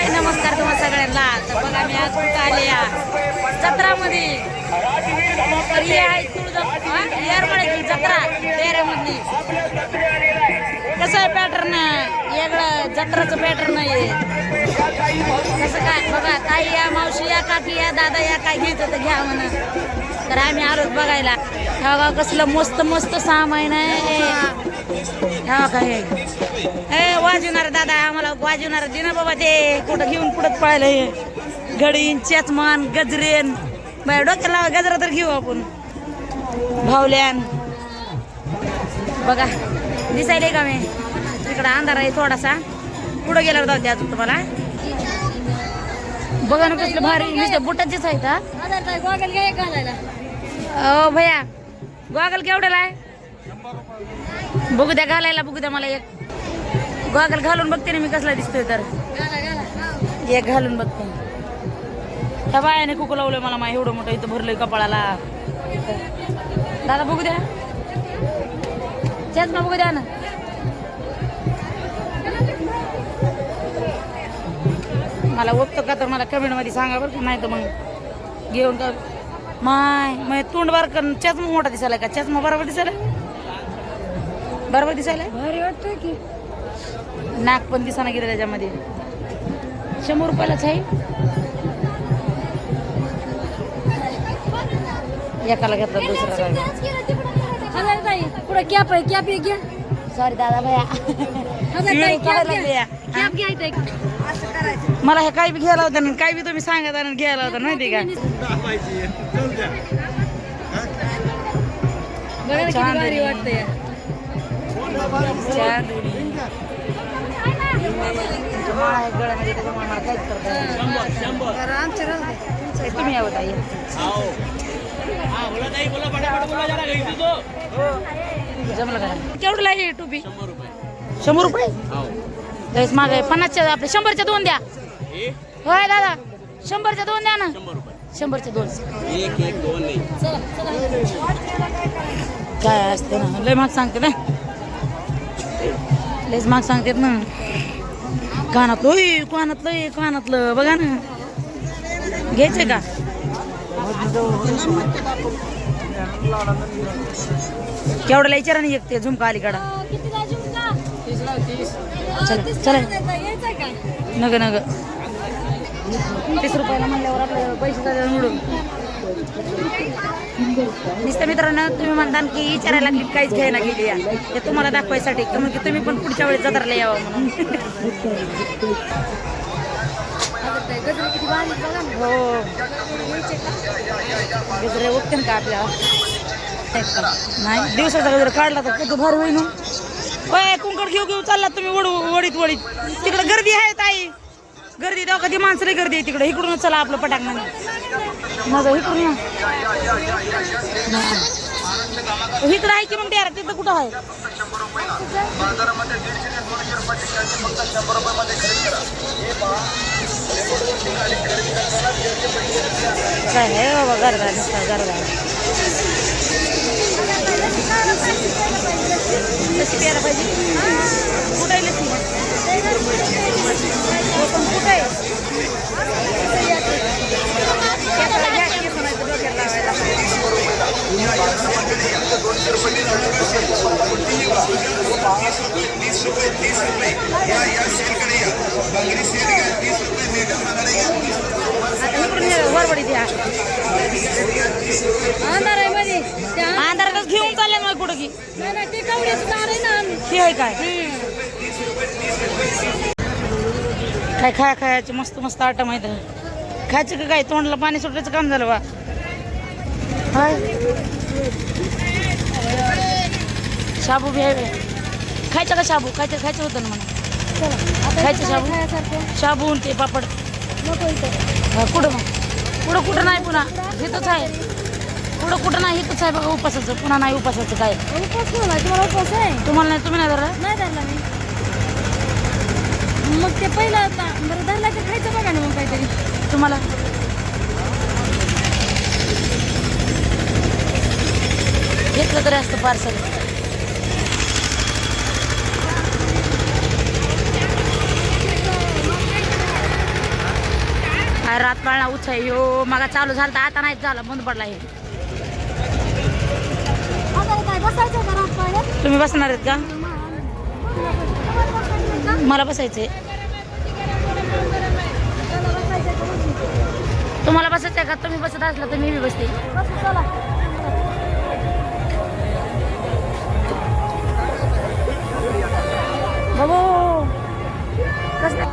हाय नमस्कार तुम्हा सगळ्यांना. तर बघा मी आज कुठं आले या जत्रामध्ये. तर ही आहे येरमाळ्याची जत्रा तेऱ्यामधली. कसं आहे पॅटर्न वेगळं जत्राचं पॅटर्न आहे. कसं काय बघा, ताई या मावशी या काकी या दादा या काय घ्यायचं तर घ्या म्हणा. तर आम्ही आलोच बघायला. ह्या कसलं मस्त मस्त सामान आहे. ह्या काय हे वाजवणार दादा आम्हाला वाजवणार दे ना बाबा. ते कुठं घेऊन पुढत पळायला हे घडीन चेचमान गजरेन बाय डोक्याला लावा गजरा तर घेऊ आपण. भावल्यान बघा दिसायले का मी तिकडं अंधार आहे थोडासा. पुढं गेल्यावर जाऊ द्या अजून तुम्हाला. बघा ना कसलं भारी नुसतं बुटाचेच आहेत. हा भैया गॉगल केवढ्याला आहे बघू द्या घालायला. बघू द्या मला एक गॉगल घालून बघते ना मी कसला दिसतोय. तर एक घालून बघते. त्या बायाने कुकू लावलंय मला माय एवढं मोठं इथं भरलंय कपाळाला. दादा बघू द्या चष्मा बघू द्या ना. मला ओळखतं का तर मला कमेंट मध्ये सांगा बरं का. नाही तर मग घेऊन का माय मग तोंड बार कर. चष्मा मोठा दिसायला का? चष्मा बरोबर दिसायला बरोबर दिसायला भारी वाटतंय की. नाक पण दिसाना गेलं त्याच्यामध्ये. 100 रुपयालाच आहे. एकाला घेतला दुसरा पुढे कॅप आहे कॅप घ्या. सॉरी दादा भैया मला हे काही बी घ्यायला होतं ना. काही बी तुम्ही सांगत आणि घ्यायला होतं माहिती का. भारी वाटतंय. तुम्ही यावं ताई. जमलं का केवढं आहे टोपी? 100 रुपये लयच महाग आहे. 50च्या आपल्या 100च्या 2 द्या. होय दादा 100च्या 2 द्या ना. 100च्या 2 काय असते ना. लय महाग सांगते ना. लयच महाग सांगतात ना. कानातलं कानातलं बघा ना. घ्यायचंय का? केवढ्याला विचारा नाही एक ते झुमका अलीकडा. चला नग नग 30 रुपयाला म्हणल्यावर आपल्याला पैसे जातात मिळून. नुसतं मित्रांनो तुम्ही म्हणता की विचारायला लागली काहीच घ्यायला गेली या ते तुम्हाला दाखवायसाठी म्हणजे तुम्ही पण पुढच्या वेळेस जत्राला यावं म्हणून. हो गजरे उठते का आपल्या नाही. दिवसाचा गजरा काढला तर किती भारी होईन. होय कुंकड घेऊ चालला तुम्ही वडीत तिकडे गर्दी आहे ताई. गर्दी तेव्हा कधी माणसं गर्दी आहे तिकडे. इकडून चला आपलं पटाक म्हणून माझं इकडून इकडं आहे की मग द्या तिथं कुठं आहे. काय आहे बाबा गर्दा नुसता गर्दा. लसी प्यायला पाहिजे. कुठं आहे लसी? कुठं आहे वरवडी द्या. अंधारातच घेऊन चालले मग कुठं की हे आहे काय काय खायचे मस्त मस्त आटा माहित आहे. खायचं का काय तोंडला पाणी सुटायचं काम झालं बा. हाय शाबू बी आहे. खायचं का शाबू? खायचं होतं ना मला. खायचं शाबू ते पापड कुठं मग कुठं नाही. पुन्हा इथंच आहे. कुठं नाही इथंच आहे बघा. उपासाचं पुन्हा नाही. उपासाचं काय तुम्हाला उपास आहे? तुम्हाला नाही. तुम्ही नाही धरला? नाही धरला मी. मग ते पहिलं बरं धरला तर खायचं बघा ना मग काहीतरी. तुम्हाला घेतलं तरी असतं पार्सल. काय रात पाळणा उचाय हो मागा चालू झाला तर आता नाही झाला बंद पडला हे. आता काय बसायचं का रात पाळण्यात? तुम्ही बसणार आहेत का? मला बसायचंय. तुम्हाला बसायचंय का? तुम्ही बसत असला तर मी बी बसते. चला बाबू कसं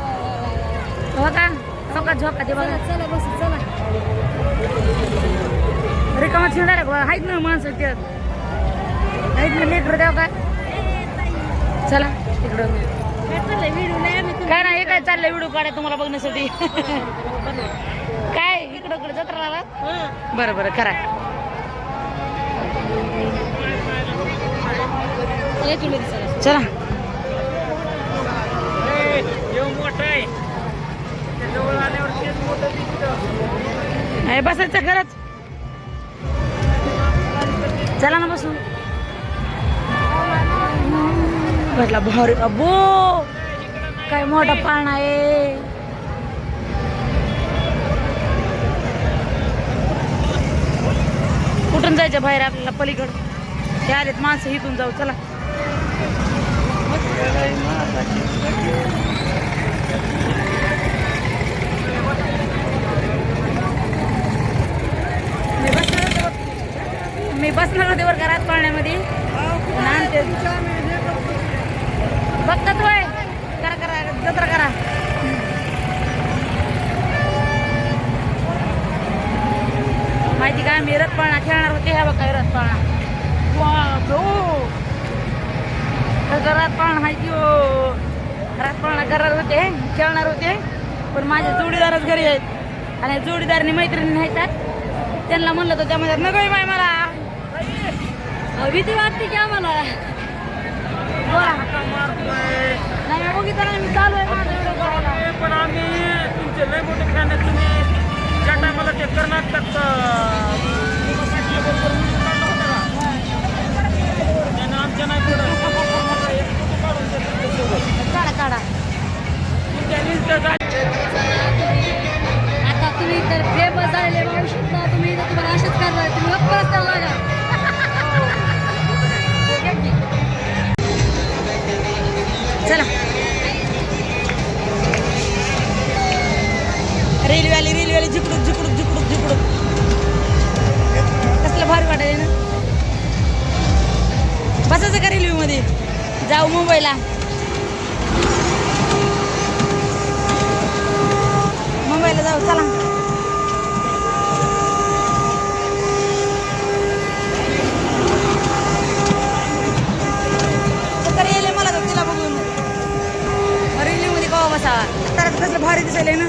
हो का झोका झोका ते बघा. चला बस चला. रिकामा चिंडायला का आहेत ना माणसं त्यात आहेत ना लेकरं द्याव काय. चला तिकडं काय नाही हे काय चाललंय व्हिडिओ काढाय तुम्हाला बघण्यासाठी. काय इकडं इकडं जत्रा बरं बरं करा. चला बसायचं खरंच. चला ना बसू. म्हटलं भारी अबो काय मोठा पाळणा आहे. कुठून जायचं बाहेर आपल्याला पलीकडं. ते आलेत माणसं इथून जाऊ. चला मी बसणार होते वर घरात पाळण्यामध्ये बघतात वय करा करा जत्रा करा. माहिती काय मी रथ पाळणा खेळणार होते. ह्या बघा रथ पाळणा घरात पाळणा माहिती हो. घरात पाळणा करणार होते खेळणार होते पण माझे जोडीदारच घरी आहेत आणि जोडीदारनी मैत्रिणी नाहीतात. त्यांना म्हणलं तर त्यामध्ये नको बाय मला भीती वाटते की आम्हाला. बोला नाही मी बघितलं नाही मी चालू आहे पण आम्ही तुमचे लय मोठे फॅन आहेत. तुम्ही ज्या टायमाला ते कर्नाटकात आमच्या नाही पुढं काढा काढा. आता तुम्ही तर फेमस झालेले बघू शकता. तुम्ही तर तुम्हाला अशाच करणार. तुम्ही गप्पच त्याला लागा. चला रेल्वे आली जिकडूक जिकडूक जिकडूक जिकडूक कसलं भारी वाटायला ना. बसायचं का रेल्वे मध्ये जाऊ मुंबईला. मुंबईला जाऊ चला. रेल्वे मला तर तिला बघून रेल्वे मध्ये कवा बसावा. तर कसलं भारी दिसायला ना.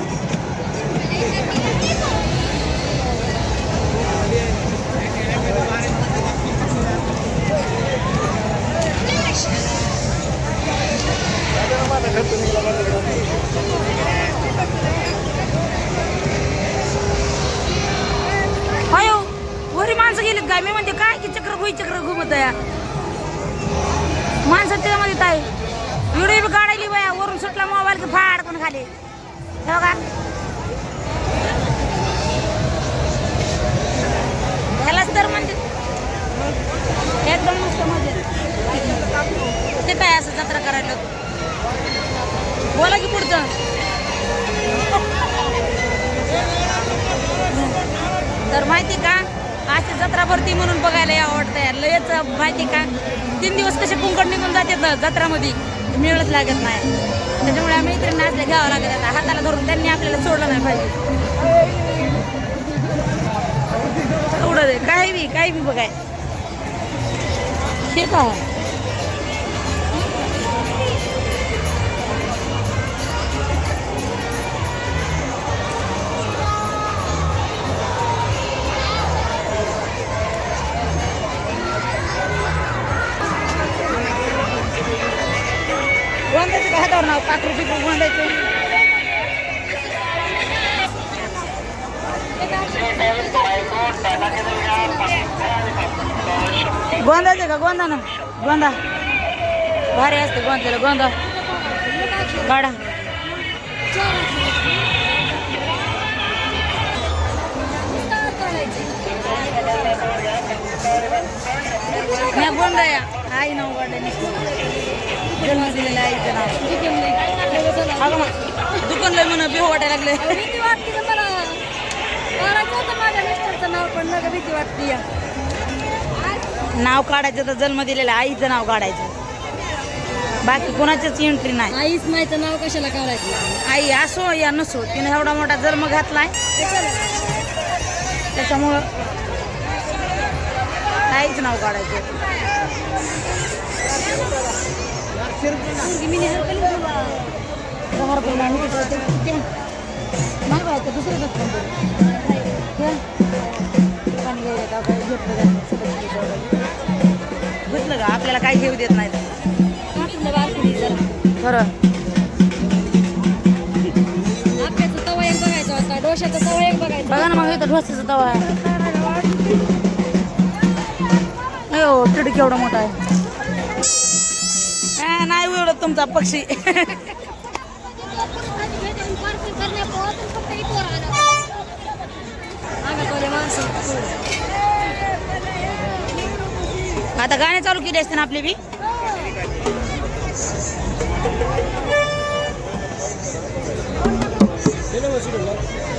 अयो वरी माणसं गेलीत काय. मी म्हणते काय की चक्र घुमत या माणसं त्याच्यामध्ये काय. व्हिडिओ बी काढायली बाया वरून सुटला मोबाईल की फाड कोण खाली हे बघा. ह्यालाच तर म्हणजे एकदम मस्त मजा. ते काय असं जत्रा करायला बोला की पुढचं. तर माहिती का अशी जत्रा भरती म्हणून बघायला आवडतंय लयच. माहिती का 3 दिवस कसे कुंकड निघून जातात जत्रामध्ये मिळच लागत नाही. त्याच्यामुळे आम्ही इकडे नाचले घ्यावं लागत. आता हाताला धरून त्यांनी आपल्याला सोडलं नाही पाहिजे. एवढं काही बी बघाय ठीक आहे. गोंद्याचं काय हातावर नाव 5 रुपये गोंद्याचं. गोंदाचे का गोंदा ना गोंदा भारी असते. गोंद्याला गोंदा गाडा मी गोंडया आई नाव काढलं जन्म दिलेलं आईचं नाव अगं मग दुकानला म्हणा बिहो वाटायला लागले भीती वाटते का मला काढायचं होतं माझ्या मिस्टरचं नाव पण नका भीती वाटते या नाव काढायचं तर जन्म दिलेलं आईचं नाव काढायचं बाकी कोणाचीच एंट्री नाही आईच नाही तर नाव कशाला काढायचं आई असो या नसो तिने एवढा मोठा जन्म घातलाय त्याच्यामुळं आईच नाव काढायचं मी निहार केली तुला दुसरं घेतलं का आपल्याला काही घेऊ देत नाही खरं आप्याचा तवा एक बघायचा होता डोशाचा तवा एक बघायचा बघा ना मग इथं ढोसाचा तवा आहे अयो तिथे केवढा मोठा आहे नाही उडत तुमचा पक्षी आता गाणे चालू केले असते ना आपले बी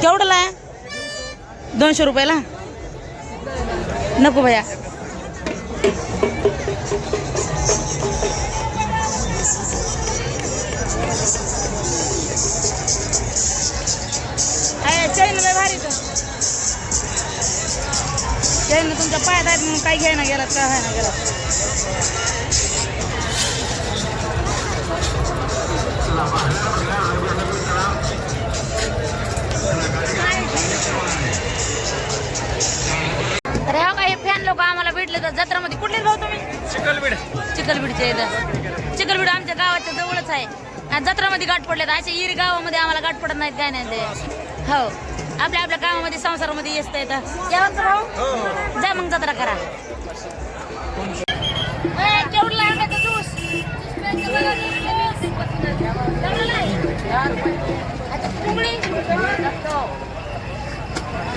केवढंला आहे 200 रुपयाला नको भैया चैन लय भारी चैन तुमच्या पायात आहेत म्हणून काही घ्यायला गेलात काय व्हायला गेलात तर ह्या काही फॅन लोक आम्हाला भेटले तर जत्रामध्ये कुठले भाऊ तुम्ही चिखलबीडचे इथं चिखलबीड आमच्या गावाच्या जवळच आहे आणि जत्रामध्ये गाठ पडले तर अशा इरी गावामध्ये आम्हाला गाठ पडत नाहीत काय नाही ते हो आपल्या आपल्या गावामध्ये संसारामध्ये येत येतं यावं भाऊ जा मग जत्रा करा केवढला अंड्याचा ज्यूस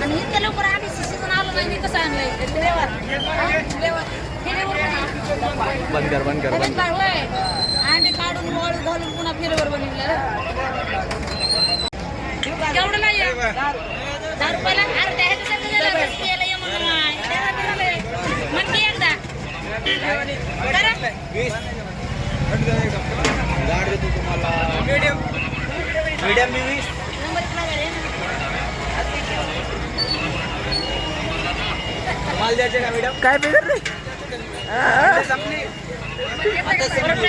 आणि इतक्या लवकर आम्ही सीझन आलो नाही मी कसं आणलंय बंद कर अंडे काढून वळू घालून पुन्हा फिरेवर बनवलेलं केवढं नाही 10 रुपयाला अरे त्या ह्याच्यासाठी गेलं रस्त्याला ये म्हणून मग की एकदा गाड देतो तुम्हाला मीडियम मी 20 माल द्यायचे का मॅडम काय बिघडले संपली आता संपली.